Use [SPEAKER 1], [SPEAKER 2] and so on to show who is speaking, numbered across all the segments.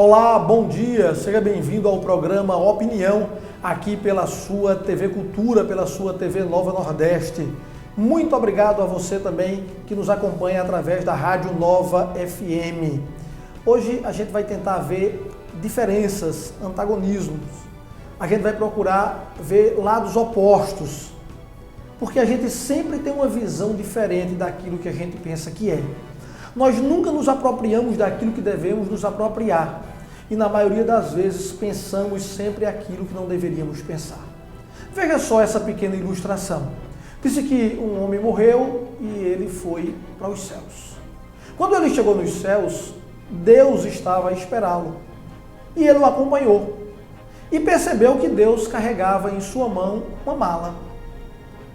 [SPEAKER 1] Olá, bom dia, seja bem-vindo ao programa Opinião, aqui pela sua TV Cultura, pela sua TV Nova Nordeste. Muito obrigado a você também que nos acompanha através da Rádio Nova FM. Hoje a gente vai tentar ver diferenças, antagonismos. A gente vai procurar ver lados opostos, porque a gente sempre tem uma visão diferente daquilo que a gente pensa que é. Nós nunca nos apropriamos daquilo que devemos nos apropriar e na maioria das vezes pensamos sempre aquilo que não deveríamos pensar. Veja só essa pequena ilustração. Disse que um homem morreu e ele foi para os céus. Quando ele chegou nos céus, Deus estava a esperá-lo e ele o acompanhou e percebeu que Deus carregava em sua mão uma mala.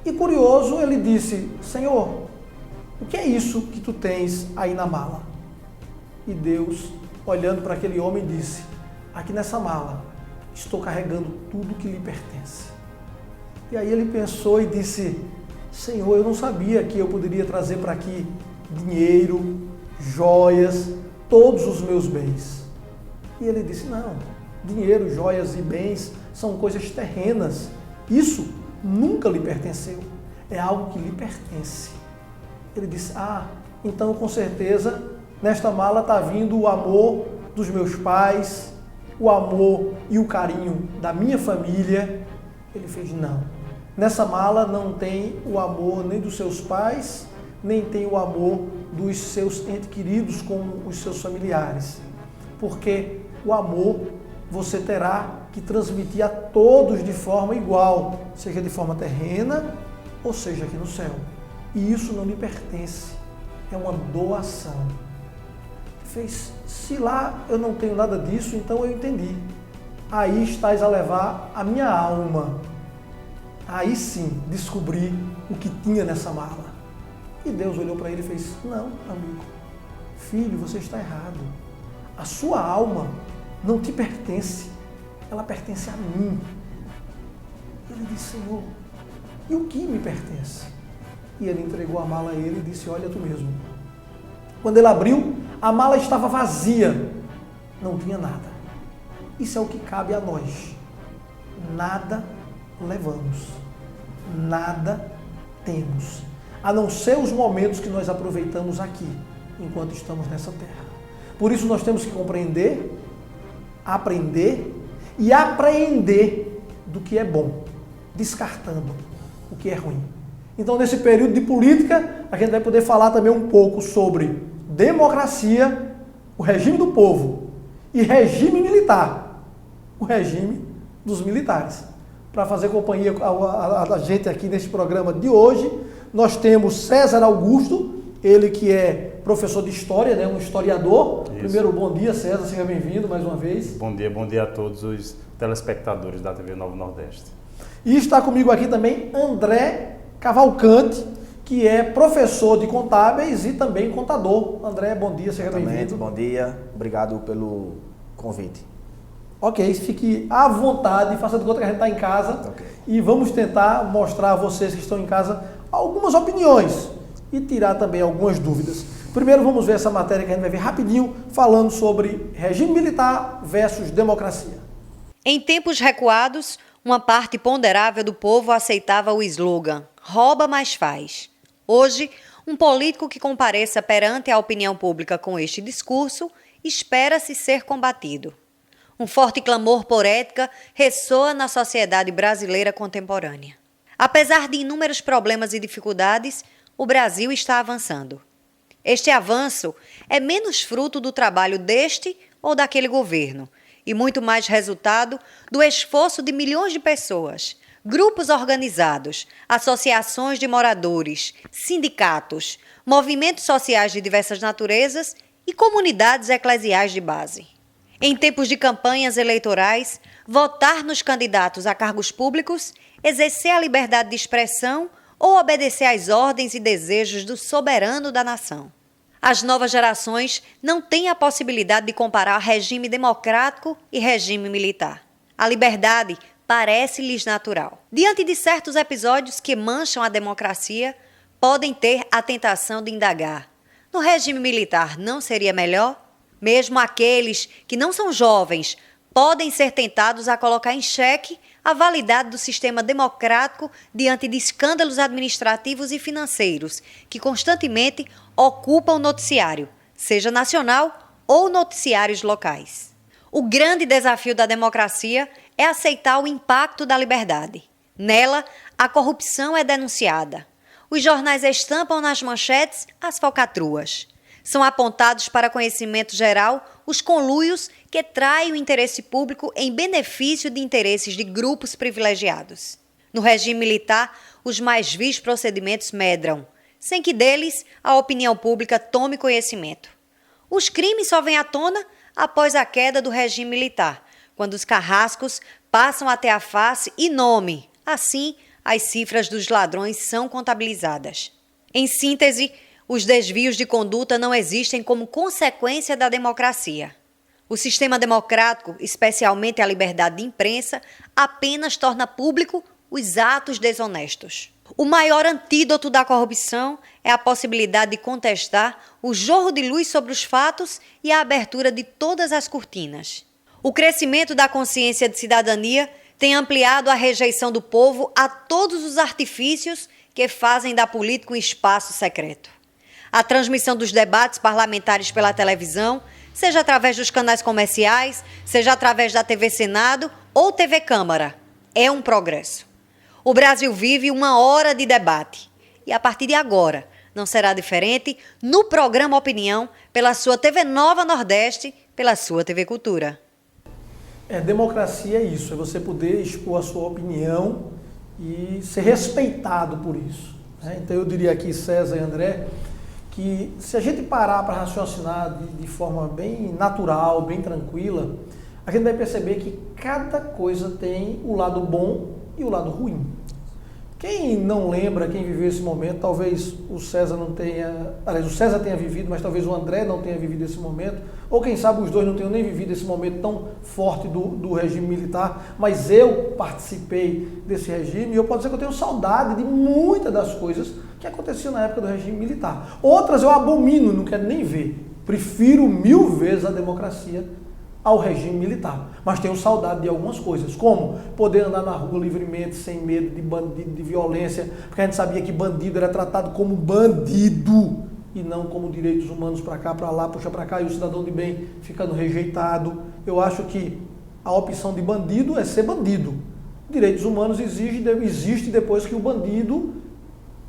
[SPEAKER 1] E curioso, ele disse: Senhor, o que é isso que tu tens aí na mala? E Deus, olhando para aquele homem, disse: aqui nessa mala estou carregando tudo que lhe pertence. E aí ele pensou e disse: Senhor, eu não sabia que eu poderia trazer para aqui dinheiro, joias, todos os meus bens. E ele disse: não, dinheiro, joias e bens são coisas terrenas. Isso nunca lhe pertenceu, é algo que lhe pertence. Ele disse: então com certeza nesta mala está vindo o amor dos meus pais, o amor e o carinho da minha família. Ele fez: não, nessa mala não tem o amor nem dos seus pais, nem tem o amor dos seus entes queridos como os seus familiares, porque o amor você terá que transmitir a todos de forma igual, seja de forma terrena ou seja aqui no céu. E isso não lhe pertence, é uma doação. Fez: se lá eu não tenho nada disso, então eu entendi. Aí estás a levar a minha alma. Aí sim descobri o que tinha nessa mala. E Deus olhou para ele e fez: não, amigo, filho, você está errado. A sua alma não te pertence, ela pertence a mim. Ele disse: Senhor, e o que me pertence? E ele entregou a mala a ele e disse: olha, tu mesmo. Quando ele abriu, a mala estava vazia, não tinha nada. Isso é o que cabe a nós. Nada levamos, nada temos, a não ser os momentos que nós aproveitamos aqui, enquanto estamos nessa terra. Por isso nós temos que compreender, aprender e apreender do que é bom, descartando o que é ruim. Então, nesse período de política, a gente vai poder falar também um pouco sobre democracia, o regime do povo, e regime militar, o regime dos militares. Para fazer companhia a gente aqui nesse programa de hoje, nós temos César Augusto, ele que é professor de História, né, um historiador. Isso. Primeiro, bom dia, César, seja bem-vindo mais uma vez.
[SPEAKER 2] Bom dia a todos os telespectadores da TV Nova Nordeste.
[SPEAKER 1] E está comigo aqui também André Cavalcante, que é professor de contábeis e também contador. André, bom dia, seja bem-vindo.
[SPEAKER 3] Bom dia, obrigado pelo convite.
[SPEAKER 1] Ok, fique à vontade, faça de conta que a gente está em casa. Okay. E vamos tentar mostrar a vocês que estão em casa algumas opiniões e tirar também algumas dúvidas. Primeiro vamos ver essa matéria que a gente vai ver rapidinho, falando sobre regime militar versus democracia.
[SPEAKER 4] Em tempos recuados, uma parte ponderável do povo aceitava o slogan "rouba, mas faz". Hoje, um político que compareça perante a opinião pública com este discurso espera-se ser combatido. Um forte clamor por ética ressoa na sociedade brasileira contemporânea. Apesar de inúmeros problemas e dificuldades, o Brasil está avançando. Este avanço é menos fruto do trabalho deste ou daquele governo, e muito mais resultado do esforço de milhões de pessoas, grupos organizados, associações de moradores, sindicatos, movimentos sociais de diversas naturezas e comunidades eclesiais de base. Em tempos de campanhas eleitorais, votar nos candidatos a cargos públicos, exercer a liberdade de expressão ou obedecer às ordens e desejos do soberano da nação. As novas gerações não têm a possibilidade de comparar regime democrático e regime militar. A liberdade parece-lhes natural. Diante de certos episódios que mancham a democracia, podem ter a tentação de indagar: no regime militar não seria melhor? Mesmo aqueles que não são jovens podem ser tentados a colocar em xeque a validade do sistema democrático diante de escândalos administrativos e financeiros que constantemente ocupam o noticiário, seja nacional ou noticiários locais. O grande desafio da democracia é aceitar o impacto da liberdade. Nela, a corrupção é denunciada. Os jornais estampam nas manchetes as falcatruas. São apontados para conhecimento geral os conluios que traem o interesse público em benefício de interesses de grupos privilegiados. No regime militar, os mais vis procedimentos medram, sem que deles a opinião pública tome conhecimento. Os crimes só vêm à tona após a queda do regime militar, quando os carrascos passam a ter a face e nome. Assim, as cifras dos ladrões são contabilizadas. Em síntese, os desvios de conduta não existem como consequência da democracia. O sistema democrático, especialmente a liberdade de imprensa, apenas torna público os atos desonestos. O maior antídoto da corrupção é a possibilidade de contestar o jorro de luz sobre os fatos e a abertura de todas as cortinas. O crescimento da consciência de cidadania tem ampliado a rejeição do povo a todos os artifícios que fazem da política um espaço secreto. A transmissão dos debates parlamentares pela televisão, seja através dos canais comerciais, seja através da TV Senado ou TV Câmara, é um progresso. O Brasil vive uma hora de debate e, a partir de agora, não será diferente no programa Opinião, pela sua TV Nova Nordeste, pela sua TV Cultura.
[SPEAKER 1] Democracia é isso, é você poder expor a sua opinião e ser respeitado por isso. Então eu diria aqui, César e André, que se a gente parar para raciocinar de forma bem natural, bem tranquila, a gente vai perceber que cada coisa tem o lado bom e o lado ruim. Quem não lembra, quem viveu esse momento, talvez o César não tenha, aliás, o César tenha vivido, mas talvez o André não tenha vivido esse momento, ou quem sabe os dois não tenham nem vivido esse momento tão forte do regime militar, mas eu participei desse regime e eu posso dizer que eu tenho saudade de muitas das coisas que aconteciam na época do regime militar. Outras eu abomino, não quero nem ver. Prefiro 1000 vezes a democracia ao regime militar. Mas tenho saudade de algumas coisas, como poder andar na rua livremente, sem medo de bandido, de violência, porque a gente sabia que bandido era tratado como bandido e não como direitos humanos para cá, para lá, puxa para cá, e o cidadão de bem ficando rejeitado. Eu acho que a opção de bandido é ser bandido. Direitos humanos existe depois que o bandido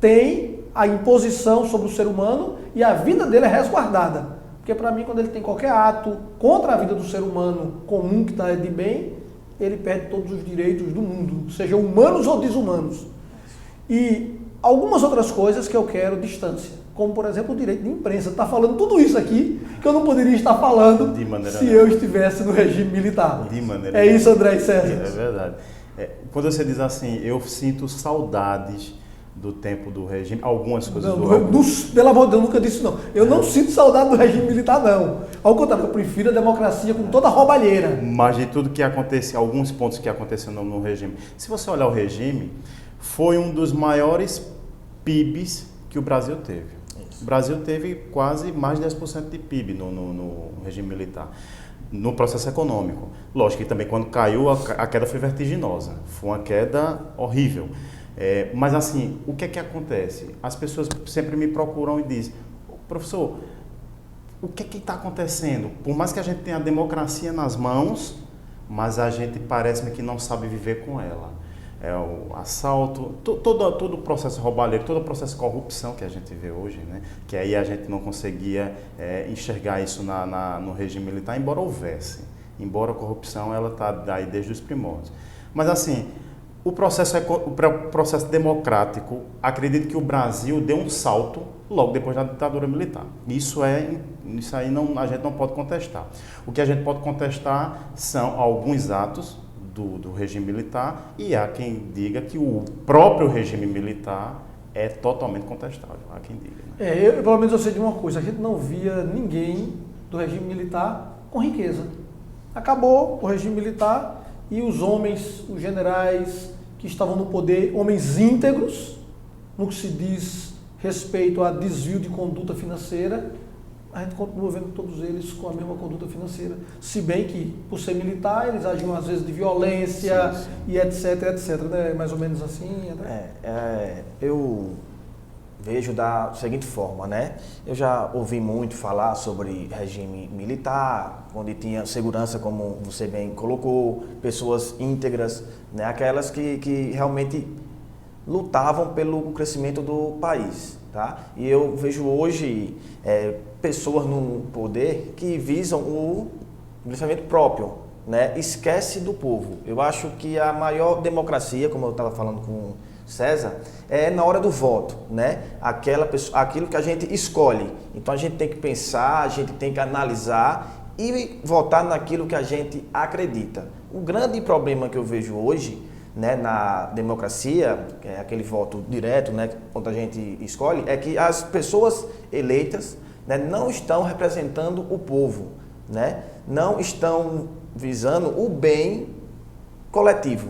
[SPEAKER 1] tem a imposição sobre o ser humano e a vida dele é resguardada. Porque para mim, quando ele tem qualquer ato contra a vida do ser humano comum que está de bem, ele perde todos os direitos do mundo, sejam humanos ou desumanos. E algumas outras coisas que eu quero distância, como por exemplo o direito de imprensa. Está falando tudo isso aqui que eu não poderia estar falando se eu estivesse no regime militar.
[SPEAKER 2] De maneira
[SPEAKER 1] isso, André e César.
[SPEAKER 2] É verdade. Quando você diz assim, eu sinto saudades do tempo do regime, algumas coisas
[SPEAKER 1] pelo amor de Deus, eu nunca disse não. Eu não sinto saudade do regime militar, não. Ao contrário, eu prefiro a democracia com toda a roubalheira.
[SPEAKER 2] Mas de tudo que aconteceu, alguns pontos que aconteceram no regime. Se você olhar o regime, foi um dos maiores PIBs que o Brasil teve. O Brasil teve quase mais de 10% de PIB no regime militar, no processo econômico. Lógico que também quando caiu, a queda foi vertiginosa. Foi uma queda horrível. Mas assim, o que é que acontece? As pessoas sempre me procuram e dizem, professor, o que é que está acontecendo? Por mais que a gente tenha a democracia nas mãos, mas a gente parece que não sabe viver com ela. O assalto, todo o processo roubalheiro, todo o processo de corrupção que a gente vê hoje, né? Que aí a gente não conseguia enxergar isso no regime militar, embora houvesse. Embora a corrupção ela está aí desde os primórdios. Mas assim, o processo democrático, acredito que o Brasil deu um salto logo depois da ditadura militar. Isso aí a gente não pode contestar. O que a gente pode contestar são alguns atos do regime militar e há quem diga que o próprio regime militar é totalmente contestável. Há quem diga. Né?
[SPEAKER 1] Pelo menos eu sei de uma coisa, a gente não via ninguém do regime militar com riqueza. Acabou o regime militar e os homens, os generais que estavam no poder, homens íntegros, no que se diz respeito a desvio de conduta financeira, a gente continua vendo todos eles com a mesma conduta financeira. Se bem que, por ser militar, eles agiam às vezes de violência e etc, né? Mais ou menos assim. Né?
[SPEAKER 3] Eu vejo da seguinte forma, né? Eu já ouvi muito falar sobre regime militar, onde tinha segurança, como você bem colocou, pessoas íntegras, né? Aquelas que realmente lutavam pelo crescimento do país. Tá? E eu vejo hoje pessoas no poder que visam o crescimento próprio, né? Esquece do povo. Eu acho que a maior democracia, como eu estava falando com César, é na hora do voto, né? Aquilo que a gente escolhe. Então a gente tem que pensar, a gente tem que analisar e votar naquilo que a gente acredita. O grande problema que eu vejo hoje, né, na democracia, que é aquele voto direto, né, quando a gente escolhe, é que as pessoas eleitas, né, não estão representando o povo, né, não estão visando o bem coletivo,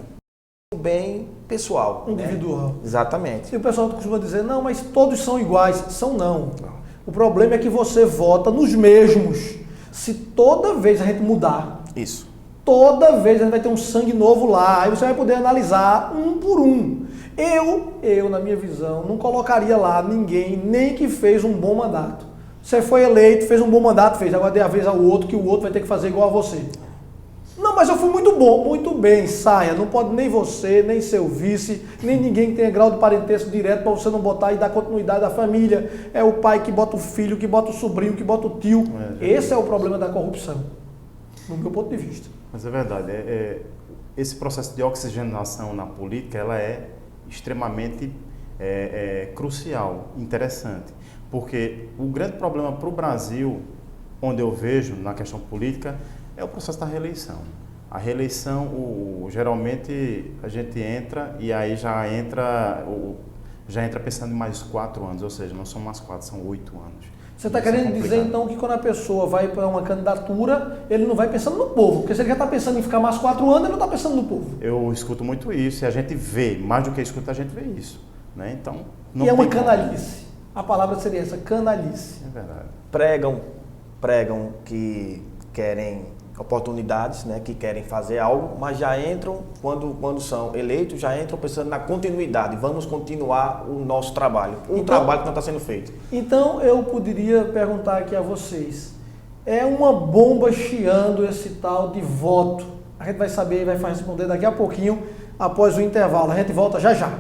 [SPEAKER 3] o bem pessoal.
[SPEAKER 1] Individual.
[SPEAKER 3] Né? Exatamente.
[SPEAKER 1] E o pessoal costuma dizer, não, mas todos são iguais. São não. O problema é que você vota nos mesmos. Se toda vez a gente mudar...
[SPEAKER 3] Isso.
[SPEAKER 1] Toda vez a gente vai ter um sangue novo lá, aí você vai poder analisar um por um. Eu, na minha visão, não colocaria lá ninguém, nem que fez um bom mandato. Você foi eleito, fez um bom mandato, fez, agora dê a vez ao outro, que o outro vai ter que fazer igual a você. Não, mas eu fui muito bom, muito bem, saia. Não pode nem você, nem seu vice, nem ninguém que tenha grau de parentesco direto para você não botar e dar continuidade à família. É o pai que bota o filho, que bota o sobrinho, que bota o tio. Esse é o problema da corrupção, no meu ponto de vista.
[SPEAKER 2] Mas é verdade, esse processo de oxigenação na política, ela é extremamente crucial, interessante, porque o grande problema para o Brasil, onde eu vejo na questão política, é o processo da reeleição. A reeleição, geralmente a gente entra e aí já entra pensando em mais 4 anos, ou seja, não são mais 4, são 8 anos.
[SPEAKER 1] Você está querendo dizer, então, que quando a pessoa vai para uma candidatura, ele não vai pensando no povo, porque se ele já está pensando em ficar mais 4 anos, ele não está pensando no povo.
[SPEAKER 2] Eu escuto muito isso e a gente vê, mais do que escuta, a gente vê isso. Né? Então, não
[SPEAKER 1] e é uma
[SPEAKER 2] tem
[SPEAKER 1] canalice. A palavra seria essa, canalice.
[SPEAKER 2] É verdade.
[SPEAKER 3] Pregam que querem oportunidades, né, que querem fazer algo, mas já entram, quando são eleitos, já entram pensando na continuidade. Vamos continuar o nosso trabalho, trabalho que não está sendo feito.
[SPEAKER 1] Então, eu poderia perguntar aqui a vocês, é uma bomba chiando esse tal de voto? A gente vai saber e vai responder daqui a pouquinho, após o intervalo. A gente volta já já.